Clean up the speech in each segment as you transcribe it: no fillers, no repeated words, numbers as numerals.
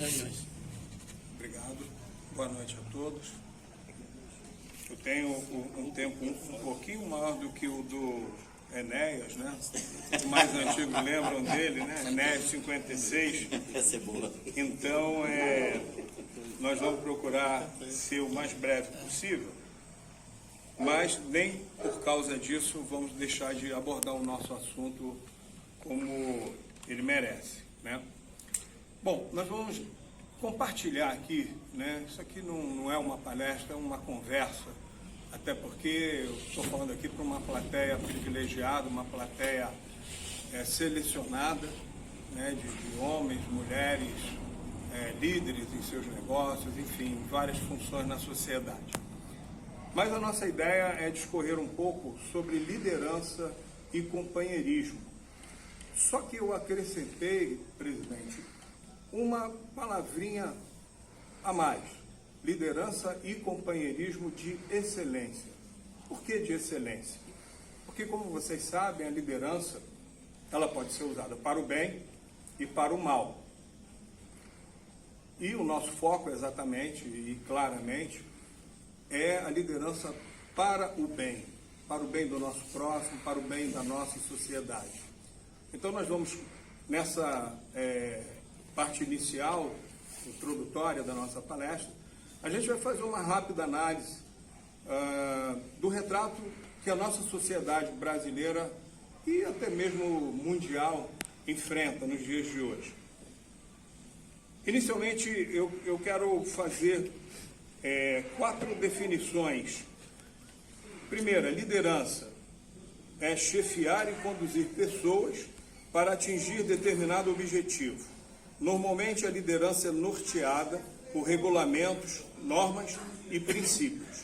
reuniões. Obrigado. Boa noite a todos. Eu tenho um tempo um pouquinho maior do que o do Enéas, né? Os mais antigos lembram dele, né? Enéas 56. Essa é boa. Então, nós vamos procurar ser o mais breve possível, mas nem por causa disso vamos deixar de abordar o nosso assunto como ele merece, né? Bom, nós vamos compartilhar aqui, né? Isso aqui não é uma palestra, é uma conversa, até porque eu estou falando aqui para uma plateia privilegiada, uma plateia selecionada, né? De homens, mulheres, líderes em seus negócios, enfim, várias funções na sociedade. Mas a nossa ideia é discorrer um pouco sobre liderança e companheirismo. Só que eu acrescentei, presidente, uma palavrinha a mais: liderança e companheirismo de excelência. Por que de excelência? Porque, como vocês sabem, a liderança ela pode ser usada para o bem e para o mal. E o nosso foco exatamente e claramente é a liderança para o bem do nosso próximo, para o bem da nossa sociedade. Então nós vamos, nessa parte inicial, introdutória da nossa palestra, a gente vai fazer uma rápida análise do retrato que a nossa sociedade brasileira e até mesmo mundial enfrenta nos dias de hoje. Inicialmente, eu quero fazer 4 definições. Primeira, liderança é chefiar e conduzir pessoas para atingir determinado objetivo. Normalmente, a liderança é norteada por regulamentos, normas e princípios.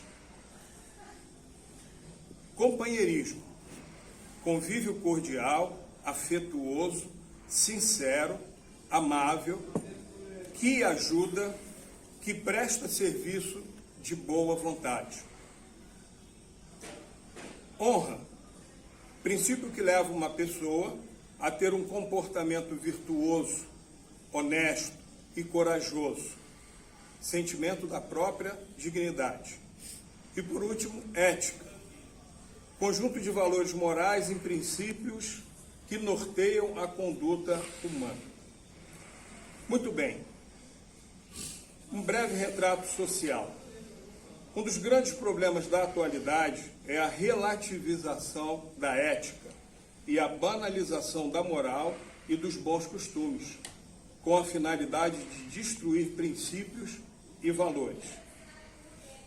Companheirismo, convívio cordial, afetuoso, sincero, amável, que ajuda, que presta serviço de boa vontade. Honra, princípio que leva uma pessoa a ter um comportamento virtuoso, honesto e corajoso, sentimento da própria dignidade. E por último, ética, conjunto de valores morais e princípios que norteiam a conduta humana. Muito bem. Um breve retrato social. Um dos grandes problemas da atualidade é a relativização da ética e a banalização da moral e dos bons costumes, com a finalidade de destruir princípios e valores.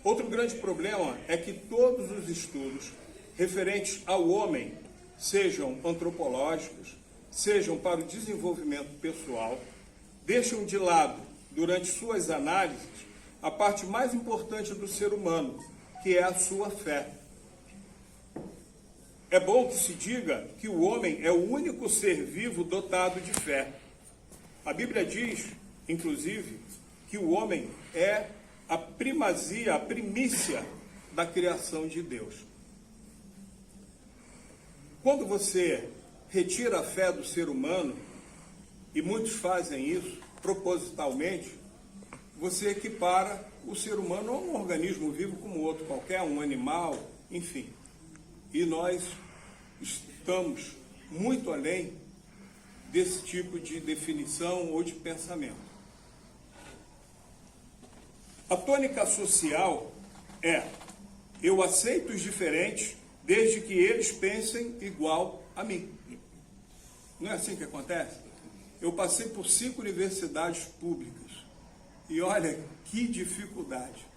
Outro grande problema é que todos os estudos referentes ao homem, sejam antropológicos, sejam para o desenvolvimento pessoal, deixam de lado, durante suas análises, a parte mais importante do ser humano, que é a sua fé. É bom que se diga que o homem é o único ser vivo dotado de fé. A Bíblia diz, inclusive, que o homem é a primazia, a primícia da criação de Deus. Quando você retira a fé do ser humano, e muitos fazem isso propositalmente, você equipara o ser humano a um organismo vivo como outro qualquer, um animal, enfim. E nós estamos muito além desse tipo de definição ou de pensamento. A tônica social é: eu aceito os diferentes desde que eles pensem igual a mim. Não é assim que acontece? Eu passei por 5 universidades públicas e olha que dificuldade.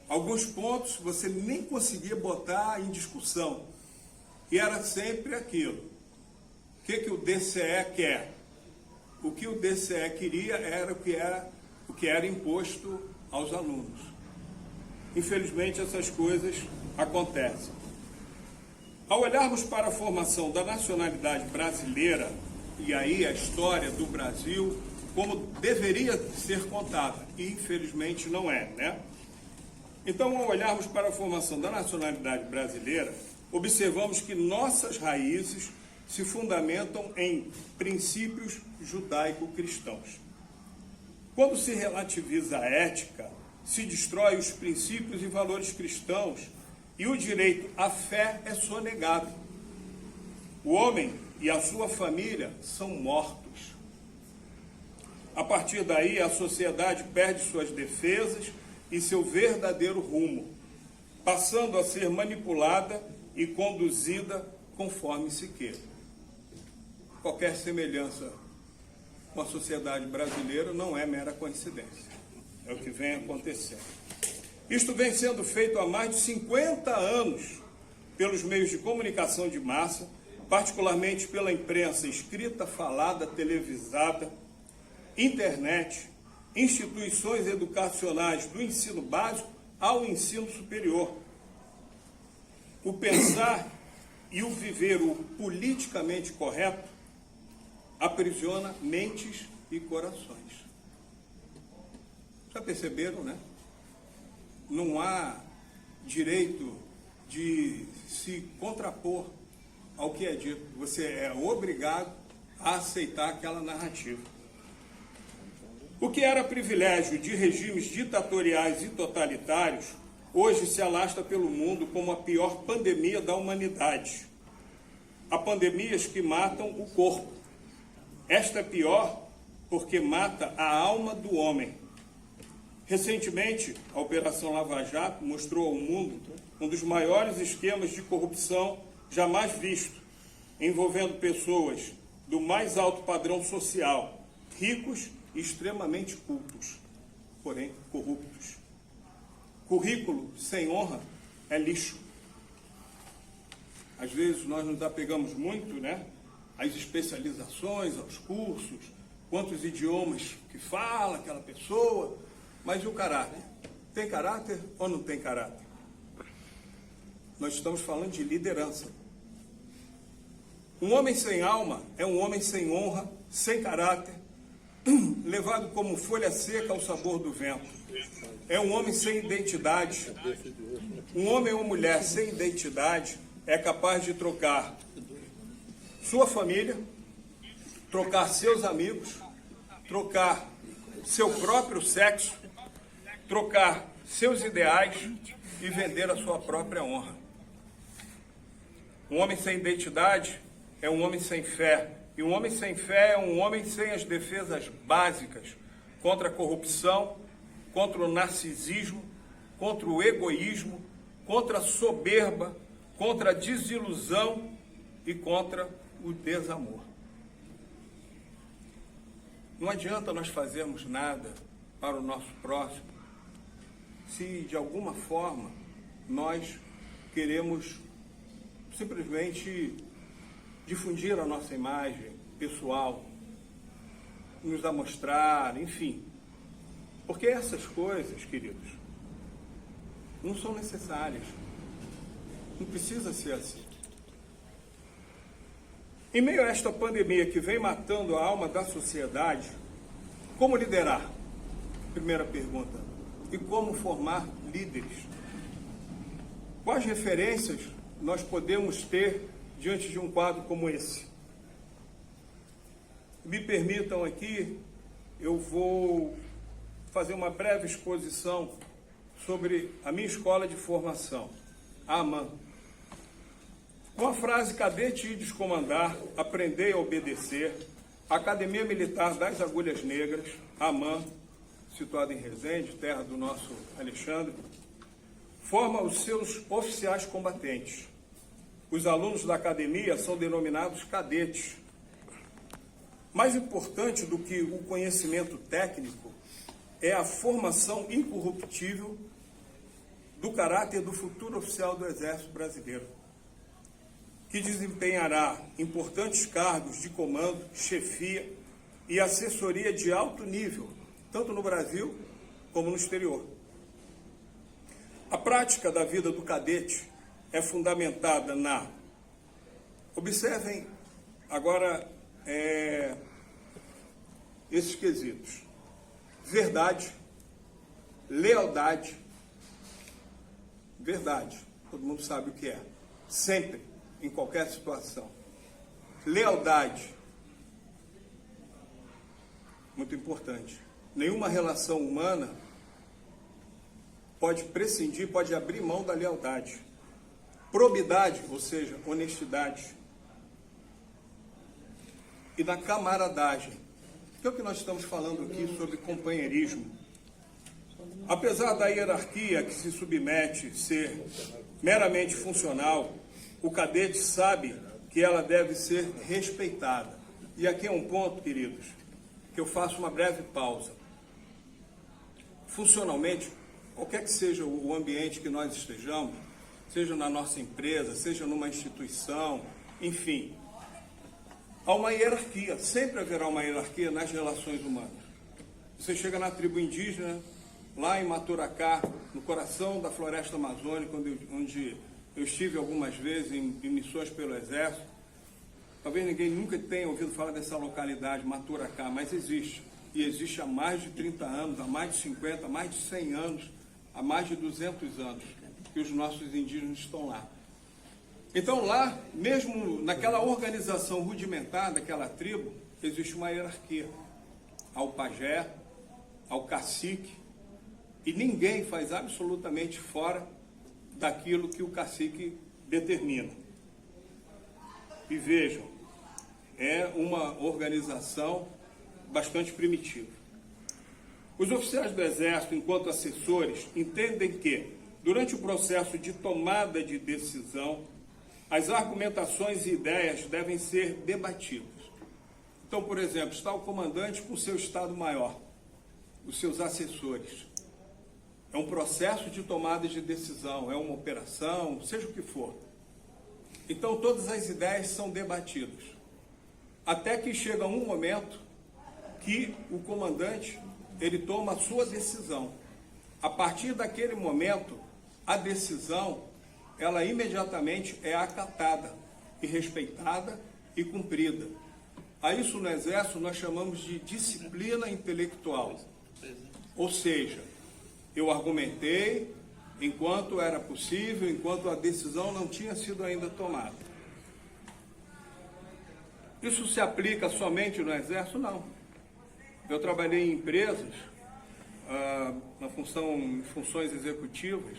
Alguns pontos você nem conseguia botar em discussão. E era sempre aquilo. O que o DCE quer? O que o DCE queria era o que era imposto aos alunos. Infelizmente, essas coisas acontecem. Ao olharmos para a formação da nacionalidade brasileira, e aí a história do Brasil, como deveria ser contada, e infelizmente não é, né? Então, ao olharmos para a formação da nacionalidade brasileira, observamos que nossas raízes se fundamentam em princípios judaico-cristãos. Quando se relativiza a ética, se destrói os princípios e valores cristãos e o direito à fé é sonegado. O homem e a sua família são mortos. A partir daí, a sociedade perde suas defesas e seu verdadeiro rumo, passando a ser manipulada e conduzida conforme se queira. Qualquer semelhança com a sociedade brasileira não é mera coincidência. É o que vem acontecendo. Isto vem sendo feito há mais de 50 anos pelos meios de comunicação de massa, particularmente pela imprensa escrita, falada, televisada, internet, instituições educacionais do ensino básico ao ensino superior. O pensar e o viver o politicamente correto aprisiona mentes e corações. Já perceberam, né? Não há direito de se contrapor ao que é dito. Você é obrigado a aceitar aquela narrativa. O que era privilégio de regimes ditatoriais e totalitários, hoje se alastra pelo mundo como a pior pandemia da humanidade. Há pandemias que matam o corpo. Esta é pior porque mata a alma do homem. Recentemente, a Operação Lava Jato mostrou ao mundo um dos maiores esquemas de corrupção jamais visto, envolvendo pessoas do mais alto padrão social, ricos e extremamente cultos, porém corruptos. Currículo sem honra é lixo. Às vezes nós nos apegamos muito, né, às especializações, aos cursos, quantos idiomas que fala aquela pessoa, mas e o caráter? Tem caráter ou não tem caráter? Nós estamos falando de liderança. Um homem sem alma é um homem sem honra, sem caráter, levado como folha seca ao sabor do vento. É um homem sem identidade. Um homem ou mulher sem identidade é capaz de trocar sua família, trocar seus amigos, trocar seu próprio sexo, trocar seus ideais e vender a sua própria honra. Um homem sem identidade é um homem sem fé. E um homem sem fé é um homem sem as defesas básicas contra a corrupção, contra o narcisismo, contra o egoísmo, contra a soberba, contra a desilusão e contra o desamor. Não adianta nós fazermos nada para o nosso próximo se, de alguma forma, nós queremos simplesmente difundir a nossa imagem pessoal, nos amostrar, enfim. Porque essas coisas, queridos, não são necessárias. Não precisa ser assim. Em meio a esta pandemia que vem matando a alma da sociedade, como liderar? Primeira pergunta. E como formar líderes? Quais referências nós podemos ter diante de um quadro como esse? Me permitam aqui, eu vou fazer uma breve exposição sobre a minha escola de formação, a AMAN. Com a frase cadete e descomandar, aprender a obedecer, a Academia Militar das Agulhas Negras, AMAN, situada em Resende, terra do nosso Alexandre, forma os seus oficiais combatentes. Os alunos da academia são denominados cadetes. Mais importante do que o conhecimento técnico é a formação incorruptível do caráter do futuro oficial do Exército Brasileiro, que desempenhará importantes cargos de comando, chefia e assessoria de alto nível, tanto no Brasil como no exterior. A prática da vida do cadete é fundamentada na... Observem agora esses quesitos: verdade, lealdade, verdade, todo mundo sabe o que é, sempre, em qualquer situação. Lealdade, muito importante. nenhuma relação humana pode prescindir, pode abrir mão da lealdade. Probidade, ou seja, honestidade. E da camaradagem, que é o que nós estamos falando aqui sobre companheirismo. Apesar da hierarquia que se submete ser meramente funcional, o cadete sabe que ela deve ser respeitada. E aqui é um ponto, queridos, que eu faço uma breve pausa. Funcionalmente, qualquer que seja o ambiente que nós estejamos, seja na nossa empresa, seja numa instituição, enfim, há uma hierarquia, sempre haverá uma hierarquia nas relações humanas. Você chega na tribo indígena, lá em Maturacá, no coração da floresta amazônica, onde eu estive algumas vezes em missões pelo Exército. Talvez ninguém nunca tenha ouvido falar dessa localidade, Maturacá, mas existe. E existe há mais de 30 anos, há mais de 50, há mais de 100 anos, há mais de 200 anos que os nossos indígenas estão lá. Então lá, mesmo naquela organização rudimentar daquela tribo, existe uma hierarquia. Ao pajé, ao cacique, e ninguém faz absolutamente fora daquilo que o cacique determina. E vejam, é uma organização bastante primitiva. Os oficiais do Exército, enquanto assessores, entendem que, durante o processo de tomada de decisão, as argumentações e ideias devem ser debatidas. Então, por exemplo, está o comandante com o seu Estado-Maior, os seus assessores. É um processo de tomada de decisão, é uma operação, seja o que for. Então, todas as ideias são debatidas. Até que chega um momento que o comandante, ele toma a sua decisão. A partir daquele momento, a decisão, ela imediatamente é acatada, e respeitada e cumprida. A isso no Exército nós chamamos de disciplina intelectual. Ou seja, eu argumentei enquanto era possível, enquanto a decisão não tinha sido ainda tomada. Isso se aplica somente no Exército? Não. Eu trabalhei em empresas, em funções executivas,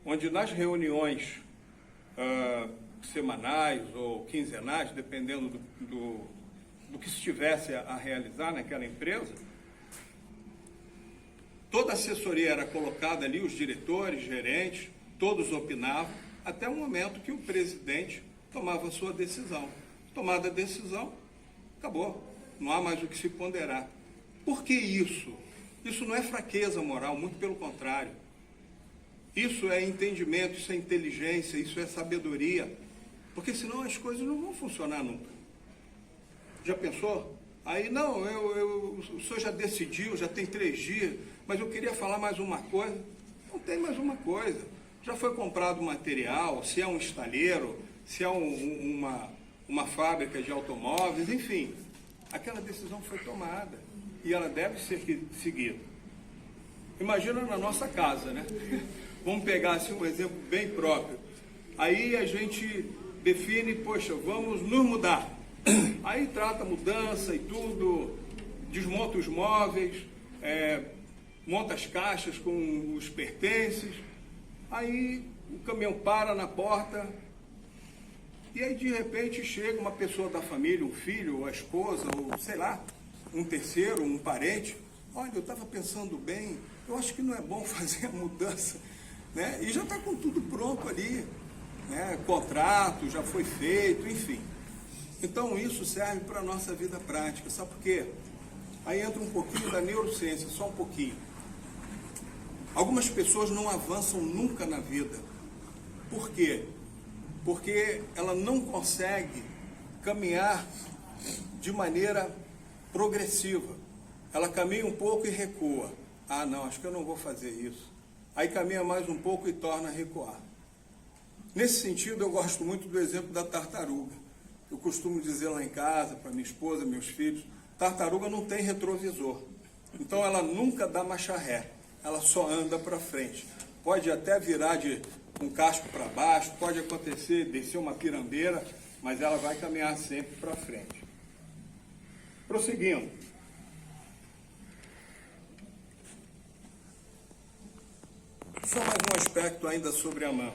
onde nas reuniões semanais ou quinzenais, dependendo do que se estivesse a realizar naquela empresa, toda a assessoria era colocada ali, os diretores, gerentes, todos opinavam, até o momento que o presidente tomava a sua decisão. Tomada a decisão, acabou, não há mais o que se ponderar. Por que isso? Isso não é fraqueza moral, muito pelo contrário. Isso é entendimento, isso é inteligência, isso é sabedoria, porque senão as coisas não vão funcionar nunca. Já pensou? Aí, não, o senhor já decidiu, já tem 3 dias, mas eu queria falar mais uma coisa. Não tem mais uma coisa. Já foi comprado material, se é um estaleiro, se é uma fábrica de automóveis, enfim. Aquela decisão foi tomada e ela deve ser seguida. Imagina na nossa casa, né? Vamos pegar assim um exemplo bem próprio. Aí a gente define, poxa, vamos nos mudar. Aí trata a mudança e tudo, desmonta os móveis, monta as caixas com os pertences, aí o caminhão para na porta, e aí de repente chega uma pessoa da família, um filho, ou a esposa, ou sei lá, um terceiro, um parente. Olha, eu estava pensando bem, eu acho que não é bom fazer a mudança, né? E já está com tudo pronto ali, né? Contrato já foi feito, enfim. Então isso serve para a nossa vida prática, sabe por quê? Aí entra um pouquinho da neurociência, só um pouquinho. Algumas pessoas não avançam nunca na vida. Por quê? Porque ela não consegue caminhar de maneira progressiva. Ela caminha um pouco e recua. Ah, não, acho que eu não vou fazer isso. Aí caminha mais um pouco e torna a recuar. Nesse sentido, eu gosto muito do exemplo da tartaruga. Eu costumo dizer lá em casa, para minha esposa, meus filhos, tartaruga não tem retrovisor. Então ela nunca dá marcha ré, ela só anda para frente. Pode até virar de um casco para baixo, pode acontecer, descer uma pirambeira, mas ela vai caminhar sempre para frente. Prosseguindo. Só mais um aspecto ainda sobre a AMAN.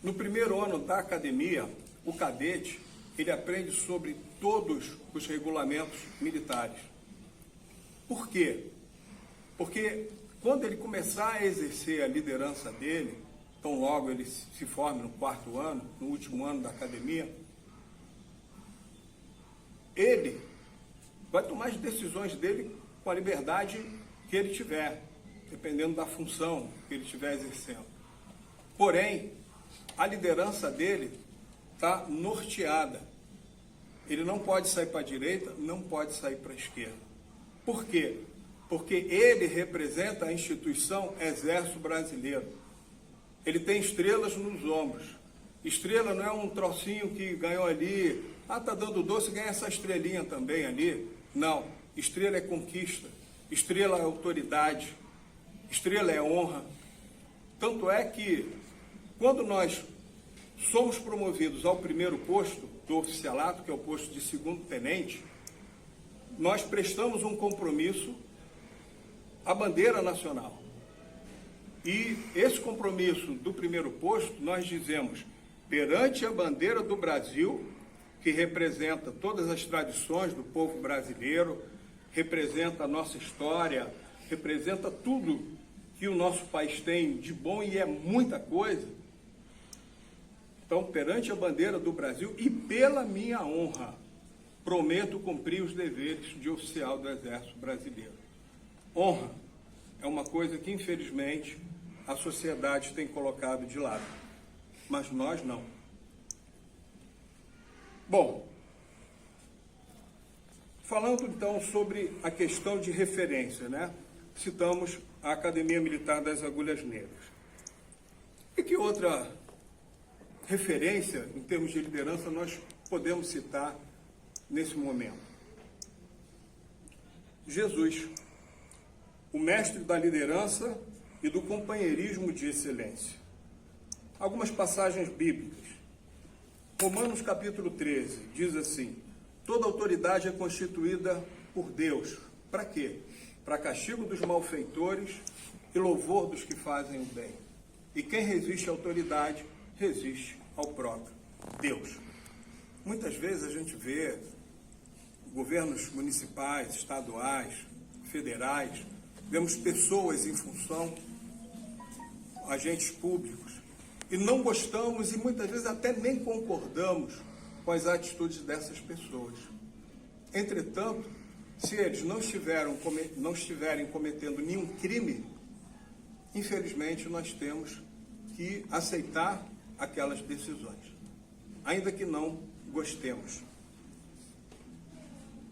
No primeiro ano da academia, o cadete, ele aprende sobre todos os regulamentos militares. Por quê? Porque quando ele começar a exercer a liderança dele, tão logo ele se forme no 4º ano, no último ano da academia, ele vai tomar as decisões dele com a liberdade que ele tiver, dependendo da função que ele estiver exercendo. Porém, a liderança dele está norteada. Ele não pode sair para a direita, não pode sair para a esquerda. Por quê? Porque ele representa a instituição Exército Brasileiro. Ele tem estrelas nos ombros. Estrela não é um trocinho que ganhou ali, tá dando doce, ganha essa estrelinha também ali. Não, estrela é conquista, estrela é autoridade, estrela é honra. Tanto é que, quando nós somos promovidos ao primeiro posto do oficialato, que é o posto de 2º tenente, nós prestamos um compromisso à bandeira nacional. E esse compromisso do primeiro posto, nós dizemos, perante a bandeira do Brasil, que representa todas as tradições do povo brasileiro, representa a nossa história, representa tudo que o nosso país tem de bom, e é muita coisa. Então, perante a bandeira do Brasil e pela minha honra, prometo cumprir os deveres de oficial do Exército Brasileiro. Honra é uma coisa que, infelizmente, a sociedade tem colocado de lado, mas nós não. Bom, falando então sobre a questão de referência, né? Citamos a Academia Militar das Agulhas Negras. E que outra referência, em termos de liderança, nós podemos citar nesse momento? Jesus, o mestre da liderança e do companheirismo de excelência. Algumas passagens bíblicas. Romanos capítulo 13 diz assim: toda autoridade é constituída por Deus. Para quê? Para castigo dos malfeitores e louvor dos que fazem o bem. E quem resiste à autoridade, resiste ao próprio Deus. Muitas vezes a gente vê governos municipais, estaduais, federais, vemos pessoas em função, agentes públicos, e não gostamos e muitas vezes até nem concordamos com as atitudes dessas pessoas. Entretanto, se eles não estiverem cometendo nenhum crime, infelizmente nós temos que aceitar aquelas decisões, ainda que não gostemos.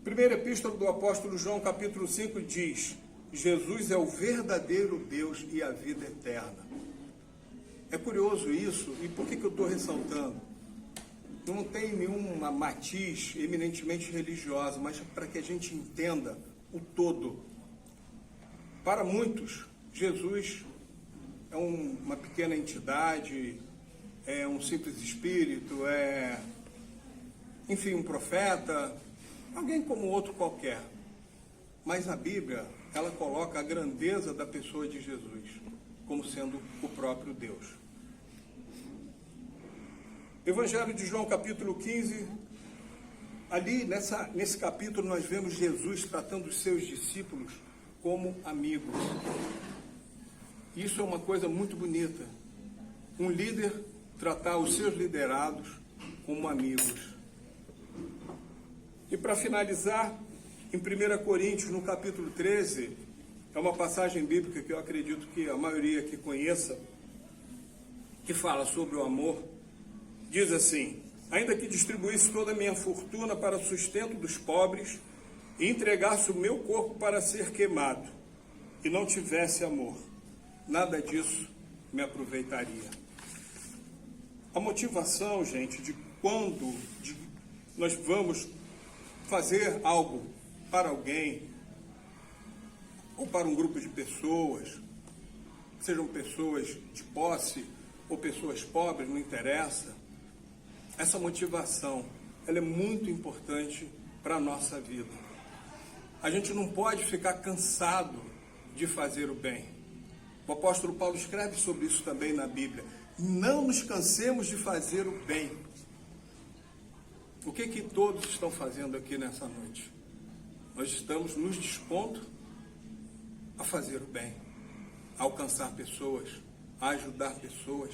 Primeira epístola do apóstolo João, capítulo 5, diz: Jesus é o verdadeiro Deus e a vida eterna. É curioso isso, e por que eu estou ressaltando? Não tem nenhuma matiz eminentemente religiosa, mas para que a gente entenda o todo. Para muitos, Jesus é uma pequena entidade, é um simples espírito, enfim, um profeta, alguém como outro qualquer. Mas a Bíblia, ela coloca a grandeza da pessoa de Jesus como sendo o próprio Deus. Evangelho de João, capítulo 15, ali nesse capítulo nós vemos Jesus tratando os seus discípulos como amigos. Isso é uma coisa muito bonita. Um líder tratar os seus liderados como amigos. E para finalizar, em 1 Coríntios, no capítulo 13, é uma passagem bíblica que eu acredito que a maioria aqui conheça, que fala sobre o amor. Diz assim: ainda que distribuísse toda a minha fortuna para o sustento dos pobres e entregasse o meu corpo para ser queimado e não tivesse amor, nada disso me aproveitaria. A motivação, gente, de quando nós vamos fazer algo para alguém ou para um grupo de pessoas, sejam pessoas de posse ou pessoas pobres, não interessa. Essa motivação, ela é muito importante para a nossa vida. A gente não pode ficar cansado de fazer o bem. O apóstolo Paulo escreve sobre isso também na Bíblia. Não nos cansemos de fazer o bem. O que todos estão fazendo aqui nessa noite? Nós estamos nos dispondo a fazer o bem, a alcançar pessoas, a ajudar pessoas.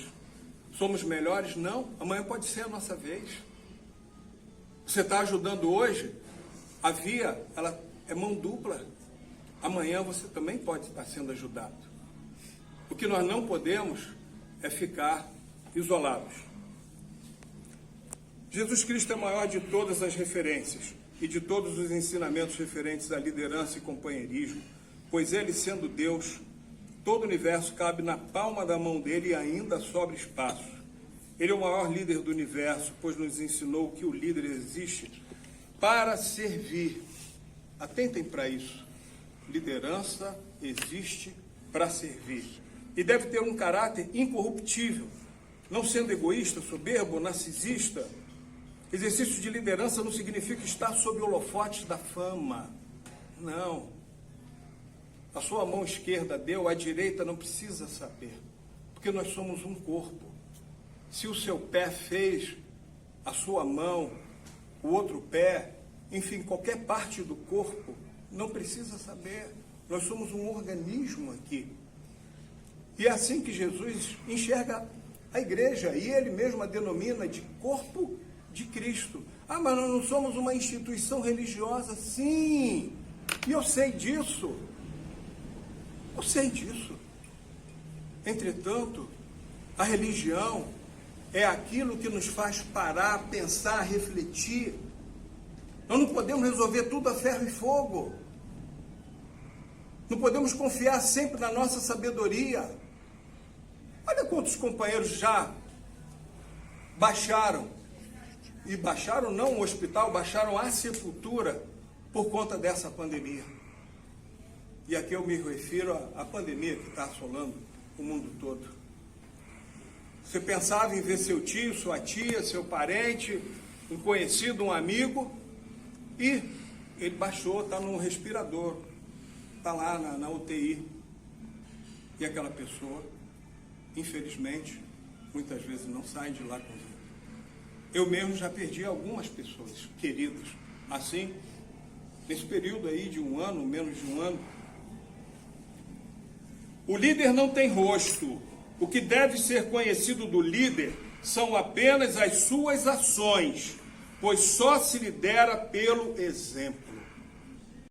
Somos melhores? Não. Amanhã pode ser a nossa vez. Você está ajudando hoje, a via, ela é mão dupla. Amanhã você também pode estar sendo ajudado. O que nós não podemos é ficar isolados. Jesus Cristo é maior de todas as referências e de todos os ensinamentos referentes à liderança e companheirismo, pois ele, sendo Deus, todo o universo cabe na palma da mão dele e ainda sobra espaço. Ele é o maior líder do universo, pois nos ensinou que o líder existe para servir. Atentem para isso. Liderança existe para servir. E deve ter um caráter incorruptível, não sendo egoísta, soberbo, narcisista. Exercício de liderança não significa estar sob holofotes da fama. Não. A sua mão esquerda deu, a direita não precisa saber, porque nós somos um corpo. Se o seu pé fez, a sua mão, o outro pé, enfim, qualquer parte do corpo, não precisa saber. Nós somos um organismo aqui. E é assim que Jesus enxerga a igreja, e ele mesmo a denomina de corpo de Cristo. Ah, mas nós não somos uma instituição religiosa? Sim, e eu sei disso. Eu sei disso. Entretanto, a religião é aquilo que nos faz parar, pensar, refletir. Nós não podemos resolver tudo a ferro e fogo. Não podemos confiar sempre na nossa sabedoria. Olha quantos companheiros já baixaram. E baixaram não o hospital, baixaram a sepultura por conta dessa pandemia. E aqui eu me refiro à pandemia que está assolando o mundo todo. Você pensava em ver seu tio, sua tia, seu parente, um conhecido, um amigo, e ele baixou, está no respirador, está lá na UTI. E aquela pessoa, infelizmente, muitas vezes não sai de lá com vida. Eu mesmo já perdi algumas pessoas queridas, assim, nesse período aí de um ano, menos de um ano. O líder não tem rosto. O que deve ser conhecido do líder são apenas as suas ações, pois só se lidera pelo exemplo.